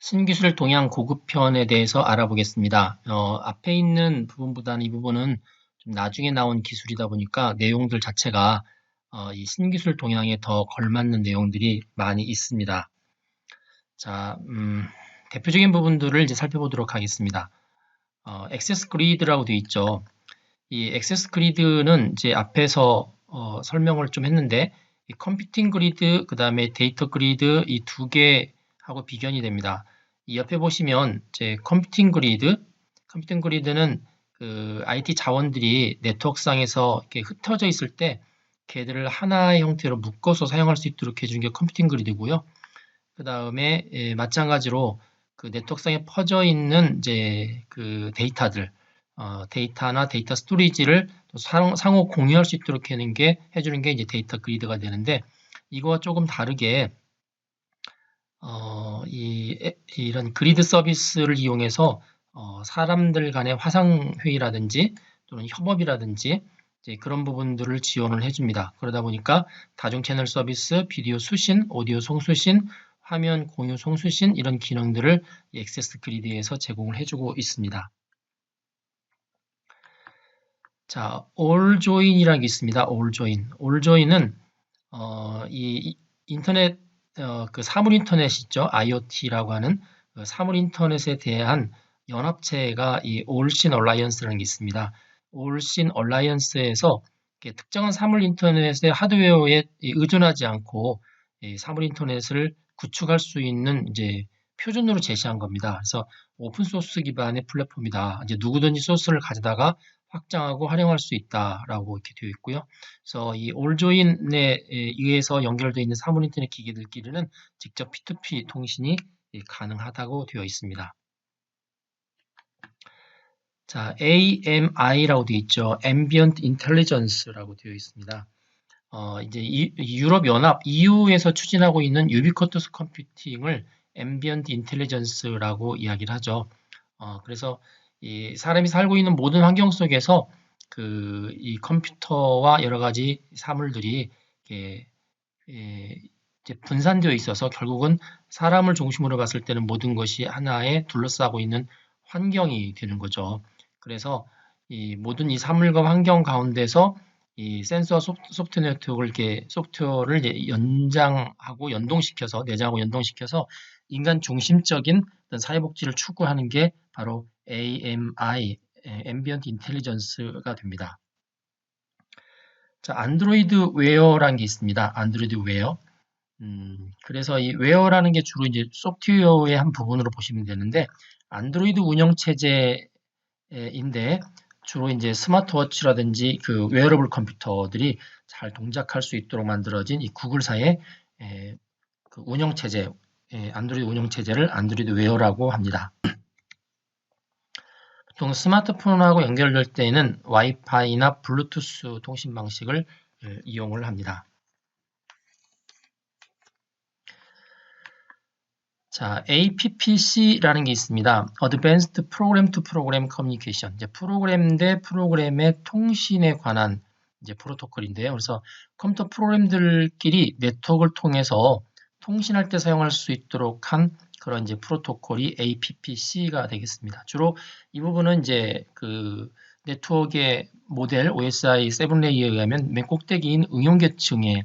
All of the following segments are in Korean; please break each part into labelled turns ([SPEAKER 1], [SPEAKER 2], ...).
[SPEAKER 1] 신기술 동향 고급편에 대해서 알아보겠습니다. 앞에 있는 부분보다는 이 부분은 좀 나중에 나온 기술이다 보니까 내용들 자체가 이 신기술 동향에 더 걸맞는 내용들이 많이 있습니다. 자, 대표적인 부분들을 이제 살펴보도록 하겠습니다. 액세스 그리드라고 되어 있죠. 이 액세스 그리드는 이제 앞에서 설명을 좀 했는데, 이 컴퓨팅 그리드, 그 다음에 데이터 그리드 이 두 개하고 비견이 됩니다. 이 옆에 보시면 이제 컴퓨팅 그리드는 그 IT 자원들이 네트워크상에서 이렇게 흩어져 있을 때 걔들을 하나의 형태로 묶어서 사용할 수 있도록 해주는 게 컴퓨팅 그리드고요. 그 다음에 마찬가지로 그 네트워크상에 퍼져 있는 이제 그 데이터들, 데이터나 데이터 스토리지를 상호 공유할 수 있도록 해주는 게 이제 데이터 그리드가 되는데, 이거와 조금 다르게 이런 그리드 서비스를 이용해서 사람들 간의 화상 회의라든지 또는 협업이라든지 이제 그런 부분들을 지원을 해줍니다. 그러다 보니까 다중 채널 서비스, 비디오 수신, 오디오 송수신, 화면 공유 송수신 이런 기능들을 액세스 그리드에서 제공을 해주고 있습니다. 자, alljoin이라는 게 있습니다. alljoin은 이 인터넷 그 사물 인터넷 있죠. IoT라고 하는 그 사물 인터넷에 대한 연합체가 이 올신 얼라이언스라는 게 있습니다. 올신 얼라이언스에서 특정한 사물 인터넷의 하드웨어에 의존하지 않고 이 사물 인터넷을 구축할 수 있는 이제 표준으로 제시한 겁니다. 그래서 오픈 소스 기반의 플랫폼이다. 이제 누구든지 소스를 가져다가 확장하고 활용할 수 있다라고 이렇게 되어 있고요. 그래서 이 올조인에 의해서 연결되어 있는 사물 인터넷 기기들끼리는 직접 P2P 통신이 가능하다고 되어 있습니다. 자, AMI라고 되어 있죠. Ambient Intelligence라고 되어 있습니다. 이제 유럽 연합 EU에서 추진하고 있는 유비쿼터스 컴퓨팅을 Ambient Intelligence라고 이야기를 하죠. 그래서 이 사람이 살고 있는 모든 환경 속에서 이 컴퓨터와 여러 가지 사물들이 이제 분산되어 있어서 결국은 사람을 중심으로 봤을 때는 모든 것이 하나에 둘러싸고 있는 환경이 되는 거죠. 그래서 이 모든 이 사물과 환경 가운데서 이 센서와 소프트웨어 네트워크를 소프트웨어를 이제 내장하고 연동시켜서 인간 중심적인 어떤 사회복지를 추구하는 게 바로 AMI, Ambient Intelligence가 됩니다. 자, 안드로이드 웨어라는 게 있습니다. 안드로이드 웨어. 그래서 이 웨어라는 게 주로 이제 소프트웨어의 한 부분으로 보시면 되는데, 안드로이드 운영체제인데 주로 이제 스마트워치라든지 그 웨어러블 컴퓨터들이 잘 동작할 수 있도록 만들어진 이 구글사의 그 운영체제, 안드로이드 운영체제를 안드로이드 웨어라고 합니다. 보통 스마트폰하고 연결될 때에는 와이파이나 블루투스 통신 방식을 이용을 합니다. 자, APPC라는 게 있습니다. Advanced Program to Program Communication. 이제 프로그램 대 프로그램의 통신에 관한 이제 프로토콜인데요. 그래서 컴퓨터 프로그램들끼리 네트워크를 통해서 통신할 때 사용할 수 있도록 한 그런 이제 프로토콜이 APPC가 되겠습니다. 주로 이 부분은 이제 그 네트워크의 모델 OSI 7레이에 의하면 맨 꼭대기인 응용계층에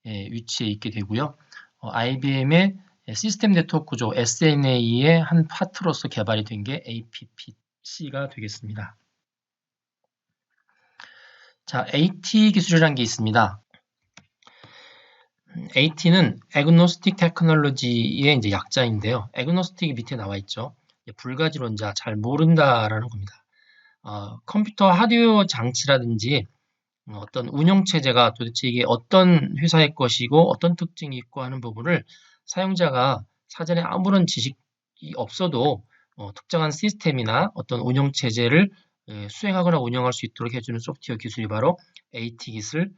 [SPEAKER 1] 위치해 있게 되고요. IBM의 시스템 네트워크 구조 SNA의 한 파트로서 개발이 된 게 APPC가 되겠습니다. 자, AT 기술이라는 게 있습니다. AT는 Agnostic Technology의 이제 약자인데요. Agnostic이 밑에 나와 있죠. 불가지론자, 잘 모른다라는 겁니다. 컴퓨터 하드웨어 장치라든지 어떤 운영체제가 도대체 이게 어떤 회사의 것이고 어떤 특징이 있고 하는 부분을 사용자가 사전에 아무런 지식이 없어도 특정한 시스템이나 어떤 운영체제를 수행하거나 운영할 수 있도록 해주는 소프트웨어 기술이 바로 AT 기술,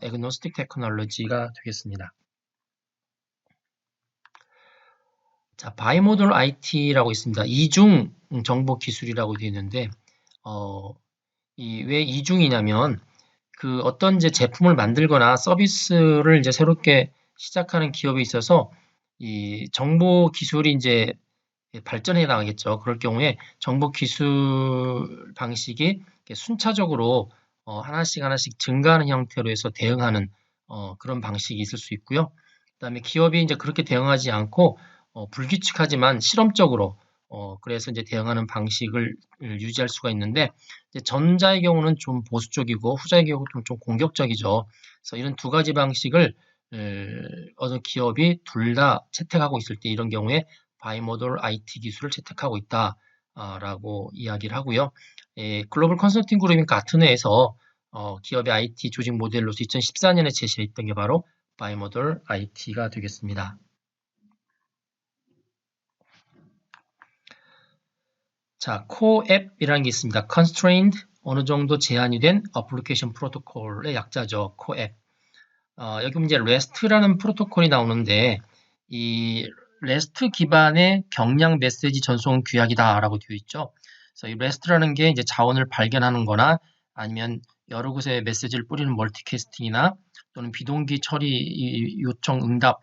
[SPEAKER 1] Agnostic Technology가 되겠습니다. 자, 바이모돌 IT라고 있습니다. 이중 정보 기술이라고 되어 있는데, 왜 이중이냐면, 그 어떤 이제 제품을 만들거나 서비스를 이제 새롭게 시작하는 기업에 있어서 이 정보 기술이 이제 발전해 나가겠죠. 그럴 경우에 정보 기술 방식이 순차적으로 하나씩 하나씩 증가하는 형태로 해서 대응하는 그런 방식이 있을 수 있고요. 그다음에 기업이 이제 그렇게 대응하지 않고 불규칙하지만 실험적으로 그래서 이제 대응하는 방식을 유지할 수가 있는데 이제 전자의 경우는 좀 보수 적이고 후자의 경우는 좀 공격적이죠. 그래서 이런 두 가지 방식을 어느 기업이 둘 다 채택하고 있을 때 이런 경우에 바이모돌 IT 기술을 채택하고 있다라고 이야기를 하고요. 글로벌 컨설팅 그룹인 가트너에서 기업의 IT 조직 모델로서 2014년에 제시했던 게 바로 바이모돌 IT가 되겠습니다. 자, 코앱이라는 게 있습니다. Constrained, 어느 정도 제한이 된 Application Protocol의 약자죠. 코앱. 여기 이제 REST라는 프로토콜이 나오는데 이 REST 기반의 경량 메시지 전송 규약이다라고 되어 있죠. 그래서 이 REST라는 게 이제 자원을 발견하는 거나 아니면 여러 곳에 메시지를 뿌리는 멀티캐스팅이나 또는 비동기 처리 요청 응답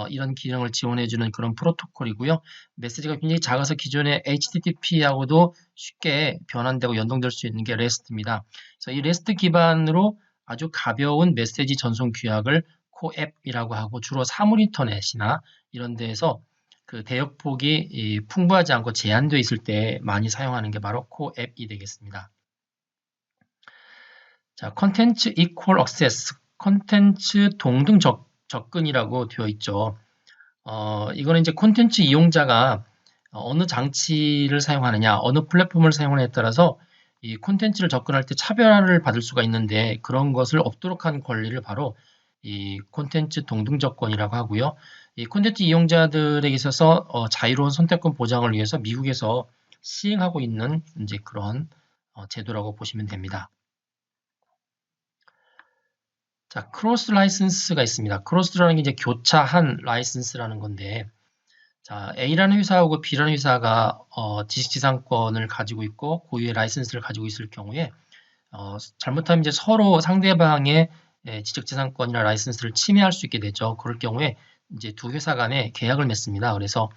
[SPEAKER 1] 이런 기능을 지원해주는 그런 프로토콜이고요. 메시지가 굉장히 작아서 기존의 HTTP하고도 쉽게 변환되고 연동될 수 있는 게 REST입니다. 그래서 이 REST 기반으로 아주 가벼운 메시지 전송 규약을 코앱이라고 하고 주로 사물 인터넷이나 이런 데에서 그 대역폭이 풍부하지 않고 제한되어 있을 때 많이 사용하는 게 바로 코앱이 되겠습니다. 자, 컨텐츠 이퀄 액세스, 컨텐츠 동등 접근이라고 되어 있죠. 이거는 이제 콘텐츠 이용자가 어느 장치를 사용하느냐, 어느 플랫폼을 사용하느냐에 따라서 이 콘텐츠를 접근할 때 차별화를 받을 수가 있는데 그런 것을 없도록 한 권리를 바로 이 콘텐츠 동등 접근이라고 하고요. 이 콘텐츠 이용자들에게 있어서 자유로운 선택권 보장을 위해서 미국에서 시행하고 있는 이제 그런 제도라고 보시면 됩니다. 자, 크로스 라이선스가 있습니다. 크로스라는 게 이제 교차한 라이선스라는 건데 자, A라는 회사하고 B라는 회사가 지식지상권을 가지고 있고 고유의 라이선스를 가지고 있을 경우에 잘못하면 이제 서로 상대방의 지적재산권이나 라이선스를 침해할 수 있게 되죠. 그럴 경우에 이제 두 회사 간에 계약을 맺습니다. 그래서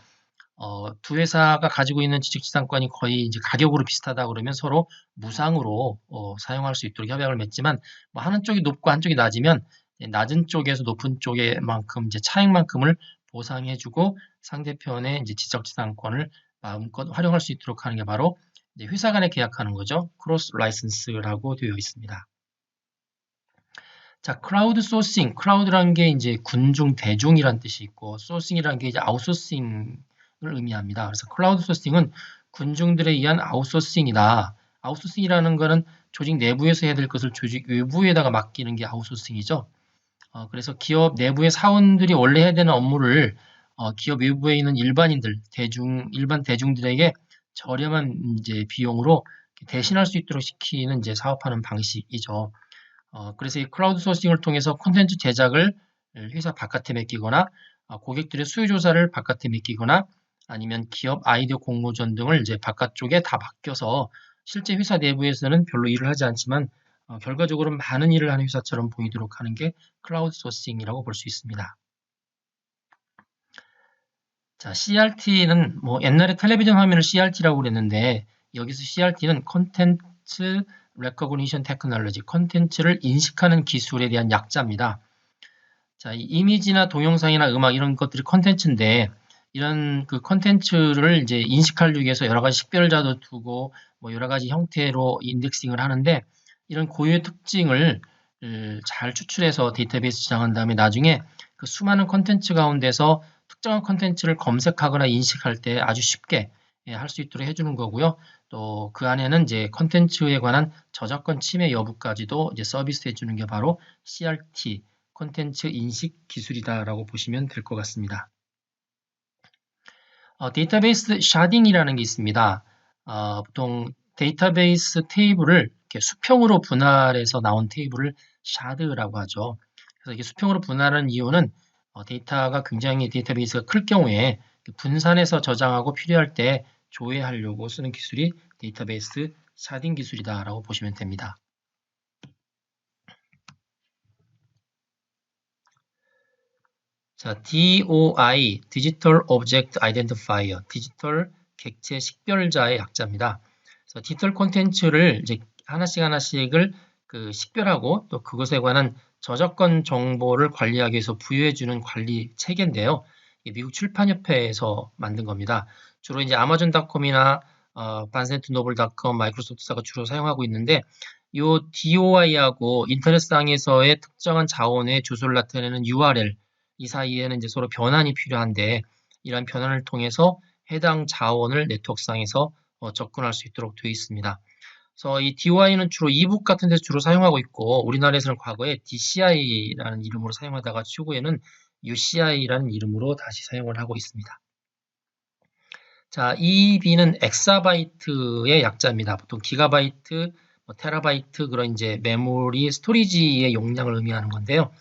[SPEAKER 1] 두 회사가 가지고 있는 지적재산권이 거의 이제 가격으로 비슷하다 그러면 서로 무상으로 사용할 수 있도록 협약을 맺지만 뭐 하는 쪽이 높고 한쪽이 낮으면 낮은 쪽에서 높은 쪽에만큼 이제 차익만큼을 보상해주고 상대편의 이제 지적재산권을 마음껏 활용할 수 있도록 하는 게 바로 이제 회사 간에 계약하는 거죠. 크로스 라이선스라고 되어 있습니다. 자, 크라우드 소싱, 크라우드라는 게 이제 군중, 대중이란 뜻이 있고, 소싱이라는 게 이제 아웃소싱을 의미합니다. 그래서 클라우드 소싱은 군중들에 의한 아웃소싱이다. 아웃소싱이라는 거는 조직 내부에서 해야 될 것을 조직 외부에다가 맡기는 게 아웃소싱이죠. 그래서 기업 내부의 사원들이 원래 해야 되는 업무를 기업 외부에 있는 일반인들, 일반 대중들에게 저렴한 이제 비용으로 대신할 수 있도록 시키는 이제 사업하는 방식이죠. 그래서 이 클라우드 소싱을 통해서 콘텐츠 제작을 회사 바깥에 맡기거나 고객들의 수요 조사를 바깥에 맡기거나 아니면 기업 아이디어 공모전 등을 이제 바깥쪽에 다 맡겨서 실제 회사 내부에서는 별로 일을 하지 않지만 결과적으로 많은 일을 하는 회사처럼 보이도록 하는 게 클라우드 소싱이라고 볼 수 있습니다. 자, CRT는 뭐 옛날에 텔레비전 화면을 CRT라고 그랬는데 여기서 CRT는 컨텐츠 레커그니션 테크놀로지, 컨텐츠를 인식하는 기술에 대한 약자입니다. 자, 이 이미지나 동영상이나 음악 이런 것들이 컨텐츠인데 이런 그 컨텐츠를 이제 인식하기 위해서 여러 가지 식별자도 두고 뭐 여러 가지 형태로 인덱싱을 하는데 이런 고유의 특징을 잘 추출해서 데이터베이스 저장한 다음에 나중에 그 수많은 컨텐츠 가운데서 특정한 컨텐츠를 검색하거나 인식할 때 아주 쉽게 할 수 있도록 해주는 거고요. 또 그 안에는 이제 컨텐츠에 관한 저작권 침해 여부까지도 이제 서비스 해주는 게 바로 CRT, 콘텐츠 인식 기술이다라고 보시면 될 것 같습니다. 데이터베이스 샤딩이라는 게 있습니다. 보통 데이터베이스 테이블을 이렇게 수평으로 분할해서 나온 테이블을 샤드라고 하죠. 그래서 이게 수평으로 분할하는 이유는 데이터가 굉장히 데이터베이스가 클 경우에 분산해서 저장하고 필요할 때 조회하려고 쓰는 기술이 데이터베이스 샤딩 기술이다라고 보시면 됩니다. 자, DOI, Digital Object Identifier, 디지털 객체 식별자의 약자입니다. 그래서 디지털 콘텐츠를 이제 하나씩을 그 식별하고 또 그것에 관한 저작권 정보를 관리하기 위해서 부여해주는 관리 체계인데요. 미국 출판협회에서 만든 겁니다. 주로 이제 아마존닷컴이나 바센트노블닷컴, 마이크로소프트사가 주로 사용하고 있는데 이 DOI하고 인터넷상에서의 특정한 자원의 주소를 나타내는 URL 이 사이에는 이제 서로 변환이 필요한데 이러한 변환을 통해서 해당 자원을 네트워크상에서 접근할 수 있도록 되어 있습니다. 그래서 이 DOI는 주로 이북 같은 데서 주로 사용하고 있고 우리나라에서는 과거에 DCI라는 이름으로 사용하다가 추후에는 UCI라는 이름으로 다시 사용을 하고 있습니다. 자, EB는 엑사바이트의 약자입니다. 보통 기가바이트, 테라바이트 그런 이제 메모리 스토리지의 용량을 의미하는 건데요.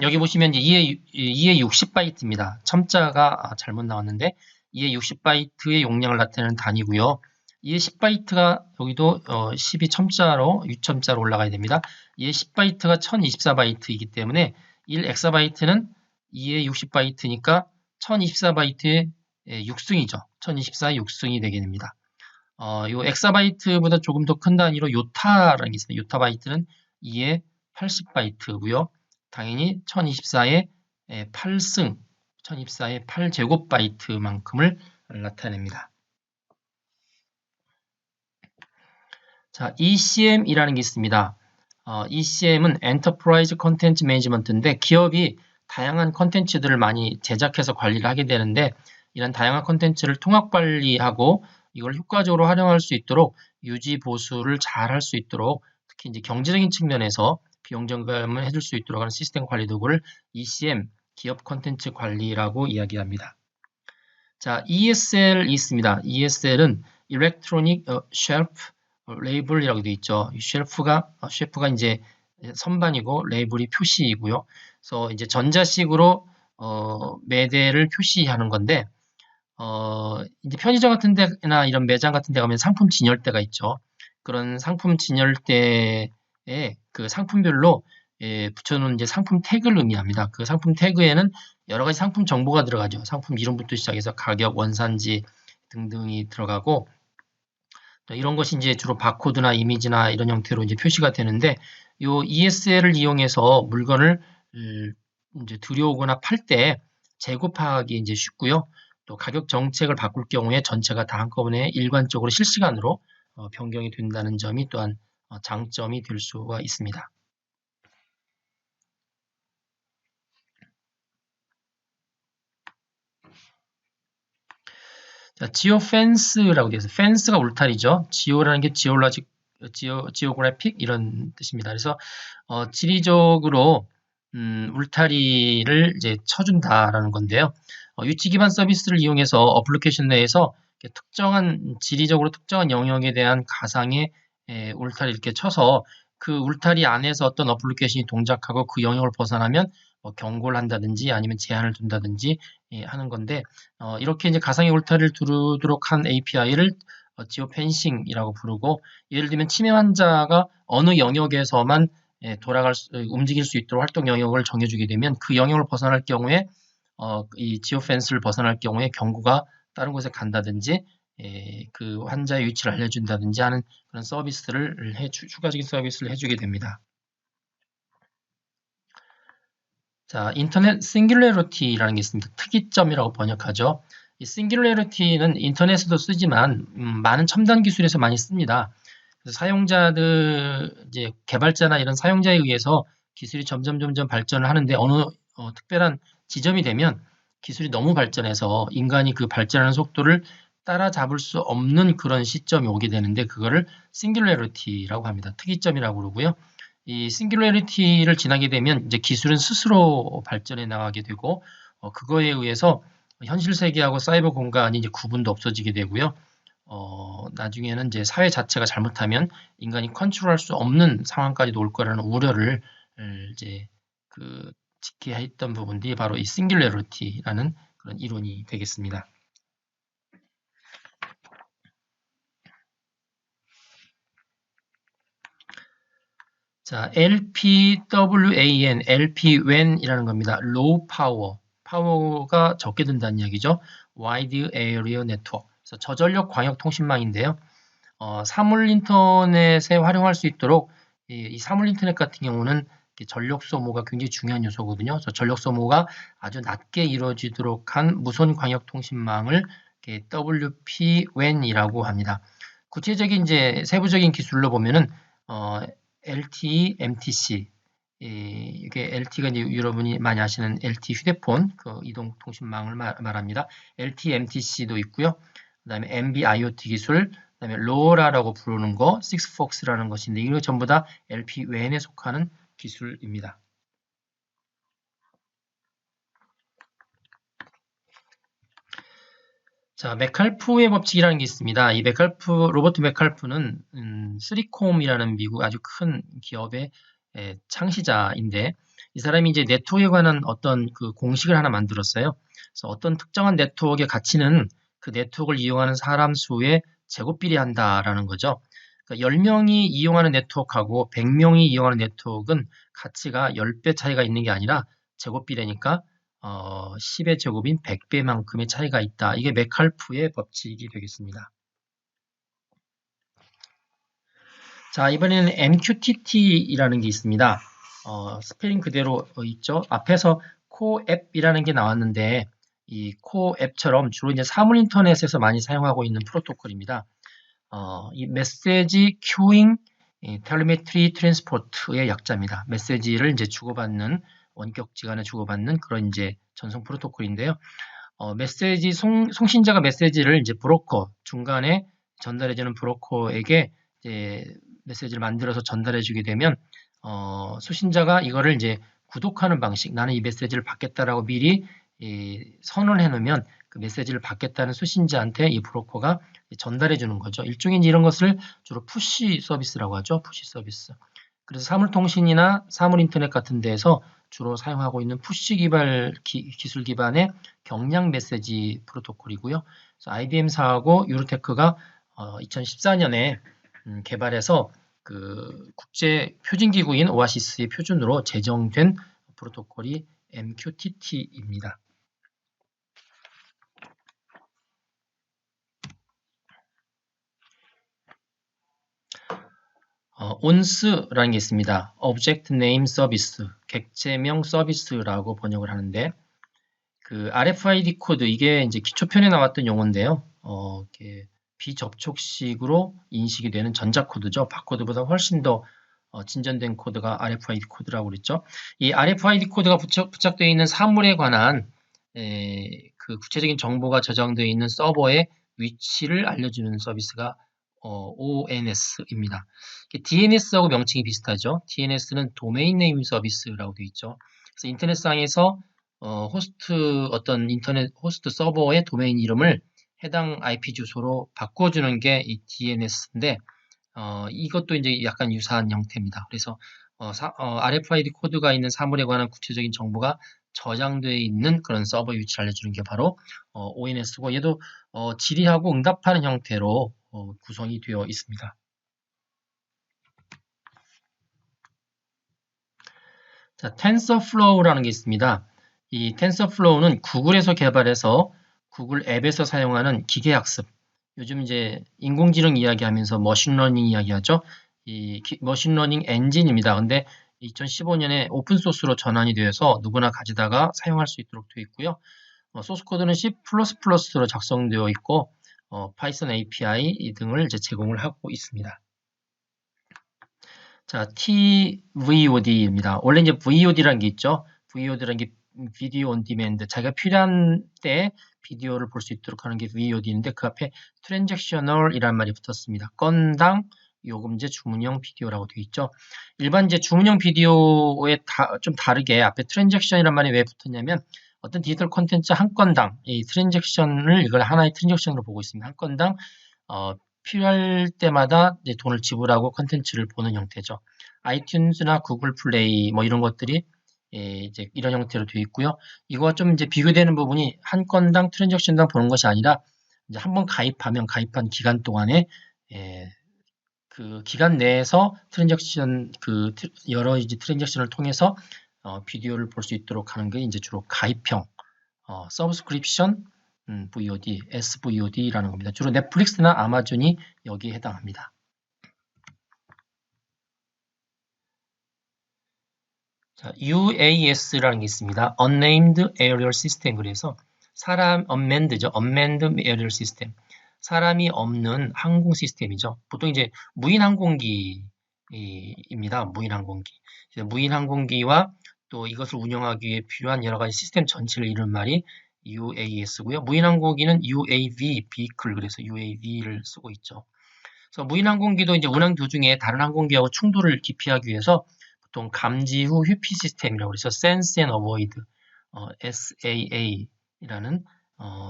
[SPEAKER 1] 여기 보시면 이제 2의 60바이트입니다. 첨자가 잘못 나왔는데 2의 60바이트의 용량을 나타내는 단위고요. 2의 10바이트가 여기도 12 첨자로 6첨자로 올라가야 됩니다. 2의 10바이트가 1024바이트이기 때문에 1 엑사바이트는 2의 60바이트니까 1024바이트의 6승이죠. 1024의 6승이 되게 됩니다. 요 엑사바이트보다 조금 더 큰 단위로 요타라는 게 있습니다. 요타바이트는 2의 80바이트고요. 당연히 1024의 8승, 1024의 8제곱바이트만큼을 나타냅니다. 자, ECM이라는 게 있습니다. ECM은 Enterprise Content Management인데 기업이 다양한 컨텐츠들을 많이 제작해서 관리를 하게 되는데 이런 다양한 컨텐츠를 통합 관리하고 이걸 효과적으로 활용할 수 있도록 유지 보수를 잘 할 수 있도록 특히 이제 경제적인 측면에서 비용 절감을 해줄 수 있도록 하는 시스템 관리 도구를 ECM, 기업 컨텐츠 관리라고 이야기합니다. 자, ESL이 있습니다. ESL은 Electronic Shelf Label이라고 되어 있죠. 쉘프가 이제 선반이고 레이블이 표시이고요. 그래서 이제 전자식으로 매대를 표시하는 건데 이제 편의점 같은 데나 이런 매장 같은 데 가면 상품 진열대가 있죠. 그런 상품 진열대에 그 상품별로 붙여놓은 이제 상품 태그를 의미합니다. 그 상품 태그에는 여러 가지 상품 정보가 들어가죠. 상품 이름부터 시작해서 가격, 원산지 등등이 들어가고 또 이런 것이 이제 주로 바코드나 이미지나 이런 형태로 이제 표시가 되는데 요 ESL을 이용해서 물건을 이제 들여오거나 팔 때 재고 파악이 이제 쉽고요. 또 가격 정책을 바꿀 경우에 전체가 다 한꺼번에 일관적으로 실시간으로 변경이 된다는 점이 또한 장점이 될 수가 있습니다. 자, 지오펜스라고 되어 있어요. 펜스가 울타리죠. 지오라는 게 지오그래픽 이런 뜻입니다. 그래서 지리적으로 울타리를 이제 쳐준다라는 건데요. 유치 기반 서비스를 이용해서 어플리케이션 내에서 지리적으로 특정한 영역에 대한 가상의 울타리 이렇게 쳐서 그 울타리 안에서 어떤 어플리케이션이 동작하고 그 영역을 벗어나면 경고를 한다든지 아니면 제한을 둔다든지 하는 건데 이렇게 이제 가상의 울타리를 두도록 한 API를 지오펜싱이라고 부르고 예를 들면 치매 환자가 어느 영역에서만 움직일 수 있도록 활동 영역을 정해주게 되면 그 영역을 벗어날 경우에 이 지오펜스를 벗어날 경우에 경고가 다른 곳에 간다든지 그 환자의 위치를 알려준다든지 하는 그런 서비스를 추가적인 서비스를 해주게 됩니다. 자, 인터넷 싱귤레러티라는 게 있습니다. 특이점이라고 번역하죠. 이 싱귤레러티는 인터넷에도 쓰지만 많은 첨단 기술에서 많이 씁니다. 그래서 사용자들, 이제 개발자나 이런 사용자에 의해서 기술이 점점 발전을 하는데 어느 특별한 지점이 되면 기술이 너무 발전해서 인간이 그 발전하는 속도를 따라잡을 수 없는 그런 시점이 오게 되는데 그거를 싱귤레러티라고 합니다. 특이점이라고 그러고요. 이 싱귤레리티를 지나게 되면 이제 기술은 스스로 발전해 나가게 되고 그거에 의해서 현실 세계하고 사이버 공간이 이제 구분도 없어지게 되고요. 나중에는 이제 사회 자체가 잘못하면 인간이 컨트롤할 수 없는 상황까지도 올 거라는 우려를 이제 지켜야 했던 부분들이 바로 이 싱귤레리티라는 그런 이론이 되겠습니다. 자, LPWAN, LPWAN이라는 겁니다. Low Power, 파워가 적게 든다는 이야기죠. Wide Area Network. 그래서 저전력 광역 통신망인데요. 사물 인터넷에 활용할 수 있도록 이 사물 인터넷 같은 경우는 전력 소모가 굉장히 중요한 요소거든요. 그래서 전력 소모가 아주 낮게 이루어지도록 한 무선 광역 통신망을 WPWAN이라고 합니다. 구체적인 이제 세부적인 기술로 보면은 LTE, MTC 이게 LTE가 이제 여러분이 많이 아시는 LTE 휴대폰 그 이동 통신망을 말합니다. LTE, MTC도 있고요. 그다음에 NB-IoT 기술, 그다음에 LoRa라고 부르는 거, 식스폭스라는 것인데 이거 전부 다 LPWAN에 속하는 기술입니다. 자, 메칼프의 법칙이라는 게 있습니다. 이 로버트 메칼프는 3콤이라는 미국 아주 큰 기업의 창시자인데 이 사람이 이제 네트워크에 관한 어떤 그 공식을 하나 만들었어요. 그래서 어떤 특정한 네트워크의 가치는 그 네트워크를 이용하는 사람 수에 제곱비례한다라는 거죠. 그러니까 10명이 이용하는 네트워크하고 100명이 이용하는 네트워크는 가치가 10배 차이가 있는 게 아니라 제곱비례니까 10의 제곱인 100배만큼의 차이가 있다. 이게 메칼프의 법칙이 되겠습니다. 자, 이번에는 MQTT이라는 게 있습니다. 스펠링 그대로 있죠. 앞에서 코앱이라는 게 나왔는데 이 코앱처럼 주로 이제 사물 인터넷에서 많이 사용하고 있는 프로토콜입니다. 이 메시지 큐잉 텔레메트리 트랜스포트의 약자입니다. 메시지를 이제 주고받는 원격지간에 주고받는 그런 이제 전송 프로토콜인데요. 메시지 송신자가 메시지를 이제 브로커 중간에 전달해주는 브로커에게 이제 메시지를 만들어서 전달해주게 되면 수신자가 이거를 이제 구독하는 방식, 나는 이 메시지를 받겠다라고 미리 선언을 해놓으면 그 메시지를 받겠다는 수신자한테 이 브로커가 전달해 주는 거죠. 일종의 이런 것을 주로 푸시 서비스라고 하죠. 푸시 서비스. 그래서 사물통신이나 사물인터넷 같은 데에서 주로 사용하고 있는 푸시 기술 기반의 경량 메시지 프로토콜이고요. 그래서 IBM사하고 유로테크가 2014년에 개발해서 그 국제 표준기구인 오아시스의 표준으로 제정된 프로토콜이 MQTT입니다. ONS라는 게 있습니다. Object Name Service, 객체명 서비스라고 번역을 하는데 그 RFID 코드 이게 이제 기초편에 나왔던 용어인데요. 이렇게 비접촉식으로 인식이 되는 전자 코드죠. 바코드보다 훨씬 더 진전된 코드가 RFID 코드라고 그랬죠. 이 RFID 코드가 부착되어 있는 사물에 관한 그 구체적인 정보가 저장되어 있는 서버의 위치를 알려주는 서비스가 ONS입니다. DNS하고 명칭이 비슷하죠. DNS는 도메인 네임 서비스라고 되어 있죠. 그래서 인터넷상에서 어떤 인터넷 호스트 서버의 도메인 이름을 해당 IP 주소로 바꿔주는 게 이 DNS인데 이것도 이제 약간 유사한 형태입니다. 그래서 RFID 코드가 있는 사물에 관한 구체적인 정보가 저장되어 있는 그런 서버 위치를 알려주는 게 바로 ONS고 얘도 질의하고 응답하는 형태로 구성이 되어 있습니다. 자, TensorFlow라는 게 있습니다. 이 TensorFlow는 구글에서 개발해서 구글 앱에서 사용하는 기계학습. 요즘 이제 인공지능 이야기하면서 머신러닝 이야기하죠. 이 머신러닝 엔진입니다. 근데 2015년에 오픈소스로 전환이 되어서 누구나 가지다가 사용할 수 있도록 되어 있고요. 소스 코드는 C++로 작성되어 있고 파이썬 API 등을 이제 제공을 하고 있습니다. 자, TVOD입니다. 원래 이제 VOD라는 게 있죠. VOD라는 게 비디오 온 디맨드. 자기가 필요한 때 비디오를 볼 수 있도록 하는 게 VOD인데 그 앞에 트랜잭셔널이라는 말이 붙었습니다. 건당 요금제 주문형 비디오라고 되어 있죠. 일반 이제 주문형 비디오에 좀 다르게 앞에 트랜잭션이라는 말이 왜 붙었냐면 어떤 디지털 콘텐츠 한 건당 이 트랜잭션을 이걸 하나의 트랜잭션으로 보고 있습니다. 한 건당 필요할 때마다 이제 돈을 지불하고 콘텐츠를 보는 형태죠. 아이튠즈나 구글 플레이 뭐 이런 것들이 이제 이런 형태로 되어 있고요. 이거와 좀 이제 비교되는 부분이 한 건당 트랜잭션당 보는 것이 아니라 이제 한번 가입하면 가입한 기간 동안에 그 기간 내에서 트랜잭션 여러 이제 트랜잭션을 통해서 비디오를 볼 수 있도록 하는 게 이제 주로 가입형 Subscription VOD, SVOD라는 겁니다. 주로 넷플릭스나 아마존이 여기에 해당합니다. 자, UAS라는 게 있습니다. Unnamed Aerial System. 그래서 unmanned죠. Unmanned Aerial System. 사람이 없는 항공 시스템이죠. 보통 이제 무인 항공기입니다. 무인 항공기. 무인 항공기와 또 이것을 운영하기 위해 필요한 여러 가지 시스템 전체를 이루는 말이 UAS고요. 무인 항공기는 UAV, vehicle, 그래서 UAV를 쓰고 있죠. 그래서 무인 항공기도 이제 운항 도중에 다른 항공기하고 충돌을 기피하기 위해서 보통 감지 후 회피 시스템이라고 해서 Sense and Avoid, SAA라는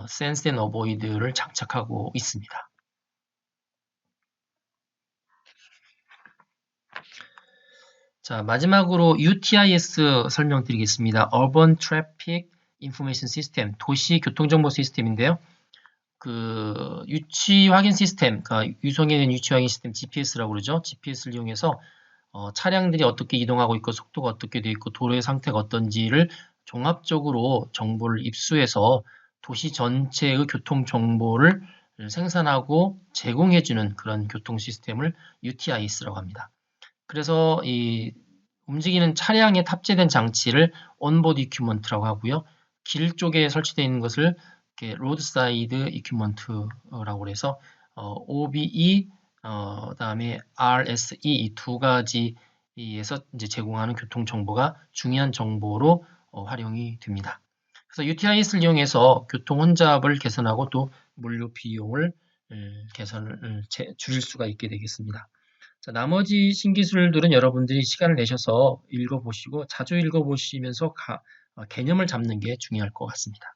[SPEAKER 1] Sense and Avoid를 장착하고 있습니다. 자, 마지막으로 UTIS 설명드리겠습니다. Urban Traffic Information System, 도시 교통정보 시스템인데요. 그 위치 확인 시스템, 그러니까 유성에 대한 위치 확인 시스템 GPS라고 그러죠. GPS를 이용해서 차량들이 어떻게 이동하고 있고 속도가 어떻게 되어 있고 도로의 상태가 어떤지를 종합적으로 정보를 입수해서 도시 전체의 교통 정보를 생산하고 제공해주는 그런 교통 시스템을 UTIS라고 합니다. 그래서 이 움직이는 차량에 탑재된 장치를 온보드 이퀴먼트라고 하고요. 길 쪽에 설치되어 있는 것을 로드사이드 이퀴먼트라고 해서 OBE 그다음에 RSE 이 두 가지에서 이제 제공하는 교통 정보가 중요한 정보로 활용이 됩니다. 그래서 UTIS를 이용해서 교통 혼잡을 개선하고 또 물류 비용을 줄일 수가 있게 되겠습니다. 자, 나머지 신기술들은 여러분들이 시간을 내셔서 읽어보시고 자주 읽어보시면서 개념을 잡는 게 중요할 것 같습니다.